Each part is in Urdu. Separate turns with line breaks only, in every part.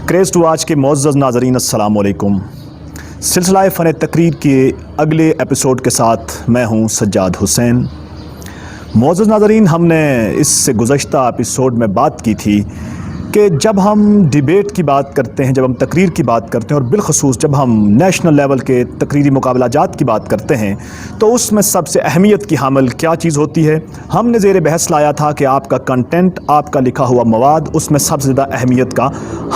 کریز ٹو آج کے معزز ناظرین السلام علیکم۔ سلسلہ فن تقریر کے اگلے ایپیسوڈ کے ساتھ میں ہوں سجاد حسین۔ معزز ناظرین، ہم نے اس سے گزشتہ ایپیسوڈ میں بات کی تھی کہ جب ہم ڈیبیٹ کی بات کرتے ہیں، جب ہم تقریر کی بات کرتے ہیں اور بالخصوص جب ہم نیشنل لیول کے تقریری مقابلہ جات کی بات کرتے ہیں تو اس میں سب سے اہمیت کی حامل کیا چیز ہوتی ہے؟ ہم نے زیر بحث لایا تھا کہ آپ کا کنٹینٹ، آپ کا لکھا ہوا مواد اس میں سب سے زیادہ اہمیت کا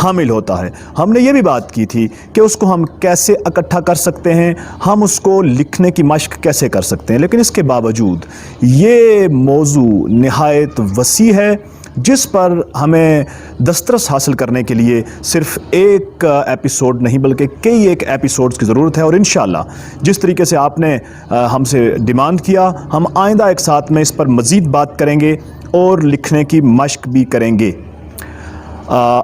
حامل ہوتا ہے۔ ہم نے یہ بھی بات کی تھی کہ اس کو ہم کیسے اکٹھا کر سکتے ہیں، ہم اس کو لکھنے کی مشق کیسے کر سکتے ہیں، لیکن اس کے باوجود یہ موضوع نہایت وسیع ہے جس پر ہمیں دسترس حاصل کرنے کے لیے صرف ایک ایپیسوڈ نہیں بلکہ کئی ایک ایپیسوڈز کی ضرورت ہے، اور انشاءاللہ جس طریقے سے آپ نے ہم سے ڈیمانڈ کیا، ہم آئندہ ایک ساتھ میں اس پر مزید بات کریں گے اور لکھنے کی مشق بھی کریں گے۔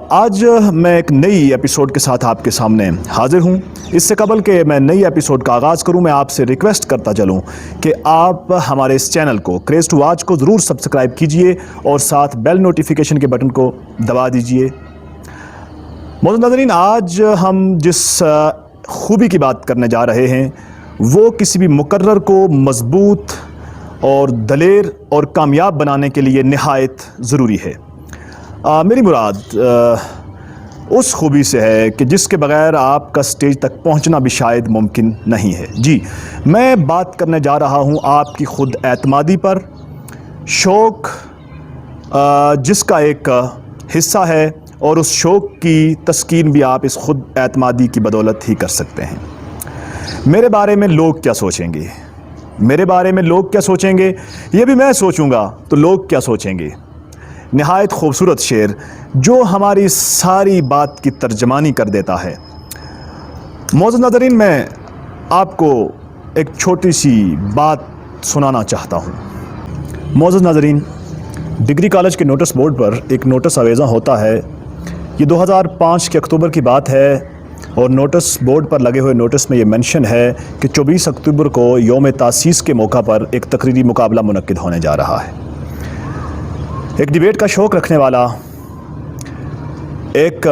آج میں ایک نئی ایپیسوڈ کے ساتھ آپ کے سامنے حاضر ہوں۔ اس سے قبل کہ میں نئی ایپیسوڈ کا آغاز کروں، میں آپ سے ریکویسٹ کرتا چلوں کہ آپ ہمارے اس چینل کو کریز ٹو واچ کو ضرور سبسکرائب کیجئے اور ساتھ بیل نوٹیفیکیشن کے بٹن کو دبا دیجئے۔ معزز ناظرین، آج ہم جس خوبی کی بات کرنے جا رہے ہیں وہ کسی بھی مقرر کو مضبوط اور دلیر اور کامیاب بنانے کے لیے نہایت ضروری ہے۔ میری مراد اس خوبی سے ہے کہ جس کے بغیر آپ کا سٹیج تک پہنچنا بھی شاید ممکن نہیں ہے۔ جی، میں بات کرنے جا رہا ہوں آپ کی خود اعتمادی پر، شوق جس کا ایک حصہ ہے، اور اس شوق کی تسکین بھی آپ اس خود اعتمادی کی بدولت ہی کر سکتے ہیں۔ میرے بارے میں لوگ کیا سوچیں گے، میرے بارے میں لوگ کیا سوچیں گے، یہ بھی میں سوچوں گا تو لوگ کیا سوچیں گے۔ نہایت خوبصورت شعر جو ہماری ساری بات کی ترجمانی کر دیتا ہے۔ معزز ناظرین، میں آپ کو ایک چھوٹی سی بات سنانا چاہتا ہوں۔ معزز ناظرین، ڈگری کالج کے نوٹس بورڈ پر ایک نوٹس آویزاں ہوتا ہے۔ یہ 2005 کے اکتوبر کی بات ہے، اور نوٹس بورڈ پر لگے ہوئے نوٹس میں یہ مینشن ہے کہ 24 اکتوبر کو یوم تاسیس کے موقع پر ایک تقریری مقابلہ منعقد ہونے جا رہا ہے۔ ایک ڈیبیٹ کا شوق رکھنے والا، ایک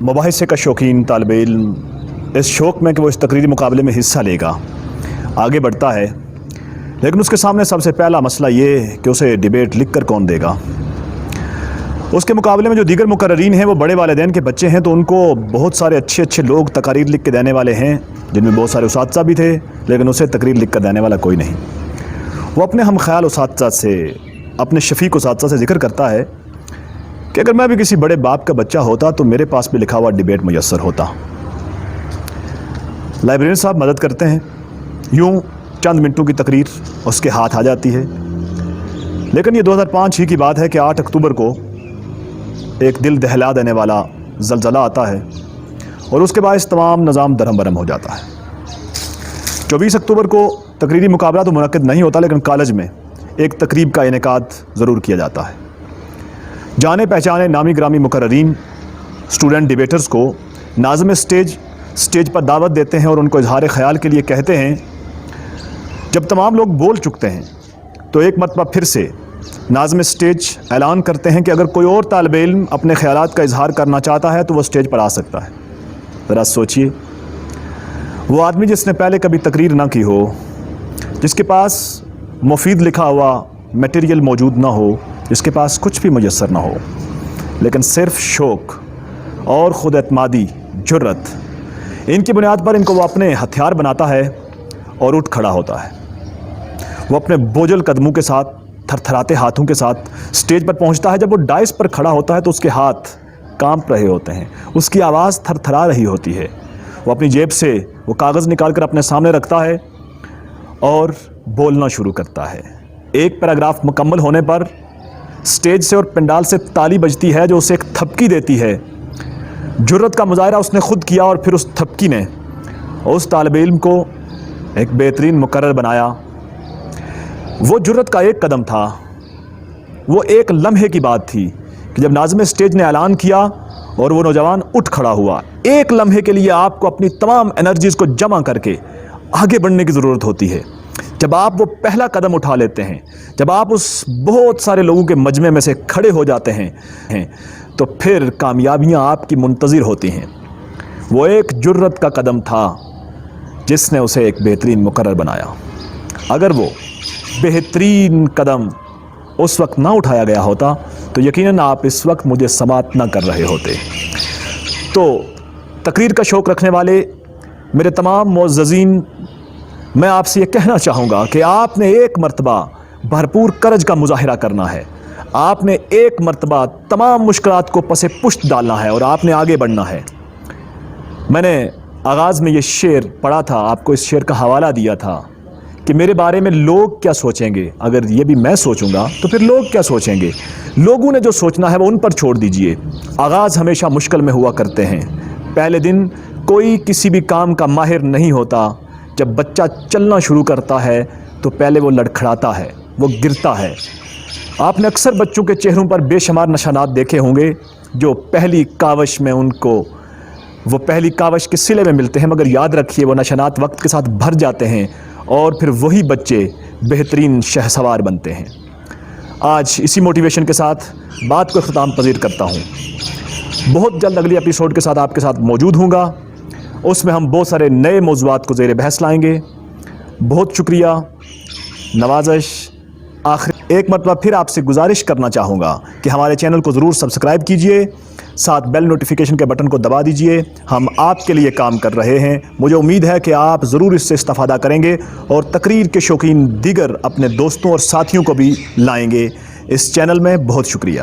مباحثے کا شوقین طالب علم اس شوق میں کہ وہ اس تقریری مقابلے میں حصہ لے گا آگے بڑھتا ہے، لیکن اس کے سامنے سب سے پہلا مسئلہ یہ کہ اسے ڈیبیٹ لکھ کر کون دے گا۔ اس کے مقابلے میں جو دیگر مقررین ہیں وہ بڑے والدین کے بچے ہیں، تو ان کو بہت سارے اچھے لوگ تقاریر لکھ کے دینے والے ہیں، جن میں بہت سارے اساتذہ بھی تھے، لیکن اسے تقریر لکھ کر دینے والا کوئی نہیں۔ وہ اپنے ہم خیال اساتذہ سے، اپنے شفیق اساتذہ سے ذکر کرتا ہے کہ اگر میں بھی کسی بڑے باپ کا بچہ ہوتا تو میرے پاس بھی لکھا ہوا ڈیبیٹ میسر ہوتا۔ لائبریرین صاحب مدد کرتے ہیں، یوں چند منٹوں کی تقریر اس کے ہاتھ آ جاتی ہے، لیکن یہ 2005 ہی کی بات ہے کہ 8 اکتوبر کو ایک دل دہلا دینے والا زلزلہ آتا ہے، اور اس کے باعث تمام نظام درہم برہم ہو جاتا ہے۔ 24 اکتوبر کو تقریری مقابلہ تو منعقد نہیں ہوتا، لیکن کالج میں ایک تقریب کا انعقاد ضرور کیا جاتا ہے۔ جانے پہچانے نامی گرامی مقررین اسٹوڈنٹ ڈیبیٹرز کو ناظم اسٹیج پر دعوت دیتے ہیں اور ان کو اظہار خیال کے لیے کہتے ہیں۔ جب تمام لوگ بول چکتے ہیں تو ایک مرتبہ پھر سے ناظم اسٹیج اعلان کرتے ہیں کہ اگر کوئی اور طالب علم اپنے خیالات کا اظہار کرنا چاہتا ہے تو وہ اسٹیج پر آ سکتا ہے۔ ذرا سوچئے، وہ آدمی جس نے پہلے کبھی تقریر نہ کی ہو، جس کے پاس مفید لکھا ہوا میٹیریل موجود نہ ہو، جس کے پاس کچھ بھی میسر نہ ہو، لیکن صرف شوق اور خود اعتمادی، جرت، ان کی بنیاد پر ان کو وہ اپنے ہتھیار بناتا ہے اور اٹھ کھڑا ہوتا ہے۔ وہ اپنے بوجھل قدموں کے ساتھ، تھرتھراتے ہاتھوں کے ساتھ اسٹیج پر پہنچتا ہے۔ جب وہ ڈائس پر کھڑا ہوتا ہے تو اس کے ہاتھ کانپ رہے ہوتے ہیں، اس کی آواز تھرتھرا رہی ہوتی ہے۔ وہ اپنی جیب سے وہ کاغذ نکال کر اپنے سامنے رکھتا ہے اور بولنا شروع کرتا ہے۔ ایک پیراگراف مکمل ہونے پر سٹیج سے اور پنڈال سے تالی بجتی ہے جو اسے ایک تھپکی دیتی ہے۔ جرت کا مظاہرہ اس نے خود کیا، اور پھر اس تھپکی نے اس طالب علم کو ایک بہترین مقرر بنایا۔ وہ جرت کا ایک قدم تھا، وہ ایک لمحے کی بات تھی کہ جب ناظم سٹیج نے اعلان کیا اور وہ نوجوان اٹھ کھڑا ہوا۔ ایک لمحے کے لیے آپ کو اپنی تمام انرجیز کو جمع کر کے آگے بڑھنے کی ضرورت ہوتی ہے۔ جب آپ وہ پہلا قدم اٹھا لیتے ہیں، جب آپ اس بہت سارے لوگوں کے مجمع میں سے کھڑے ہو جاتے ہیں، تو پھر کامیابیاں آپ کی منتظر ہوتی ہیں۔ وہ ایک جرت کا قدم تھا جس نے اسے ایک بہترین مقرر بنایا۔ اگر وہ بہترین قدم اس وقت نہ اٹھایا گیا ہوتا تو یقیناً آپ اس وقت مجھے سماعت نہ کر رہے ہوتے۔ تو تقریر کا شوق رکھنے والے میرے تمام معززین، میں آپ سے یہ کہنا چاہوں گا کہ آپ نے ایک مرتبہ بھرپور کرج کا مظاہرہ کرنا ہے۔ آپ نے ایک مرتبہ تمام مشکلات کو پس پشت ڈالنا ہے اور آپ نے آگے بڑھنا ہے۔ میں نے آغاز میں یہ شعر پڑھا تھا، آپ کو اس شعر کا حوالہ دیا تھا کہ میرے بارے میں لوگ کیا سوچیں گے۔ اگر یہ بھی میں سوچوں گا تو پھر لوگ کیا سوچیں گے؟ لوگوں نے جو سوچنا ہے وہ ان پر چھوڑ دیجئے۔ آغاز ہمیشہ مشکل میں ہوا کرتے ہیں۔ پہلے دن کوئی کسی بھی کام کا ماہر نہیں ہوتا۔ جب بچہ چلنا شروع کرتا ہے تو پہلے وہ لڑکھڑاتا ہے، وہ گرتا ہے۔ آپ نے اکثر بچوں کے چہروں پر بے شمار نشانات دیکھے ہوں گے جو پہلی کاوش میں ان کو وہ پہلی کاوش کے صلے میں ملتے ہیں، مگر یاد رکھیے وہ نشانات وقت کے ساتھ بھر جاتے ہیں اور پھر وہی بچے بہترین شہسوار بنتے ہیں۔ آج اسی موٹیویشن کے ساتھ بات کو اختتام پذیر کرتا ہوں۔ بہت جلد اگلی ایپیسوڈ کے ساتھ آپ کے ساتھ موجود ہوں گا۔ اس میں ہم بہت سارے نئے موضوعات کو زیر بحث لائیں گے۔ بہت شکریہ، نوازش۔ آخر ایک مرتبہ پھر آپ سے گزارش کرنا چاہوں گا کہ ہمارے چینل کو ضرور سبسکرائب کیجئے، ساتھ بیل نوٹیفیکیشن کے بٹن کو دبا دیجئے۔ ہم آپ کے لیے کام کر رہے ہیں۔ مجھے امید ہے کہ آپ ضرور اس سے استفادہ کریں گے اور تقریر کے شوقین دیگر اپنے دوستوں اور ساتھیوں کو بھی لائیں گے اس چینل میں۔ بہت شکریہ۔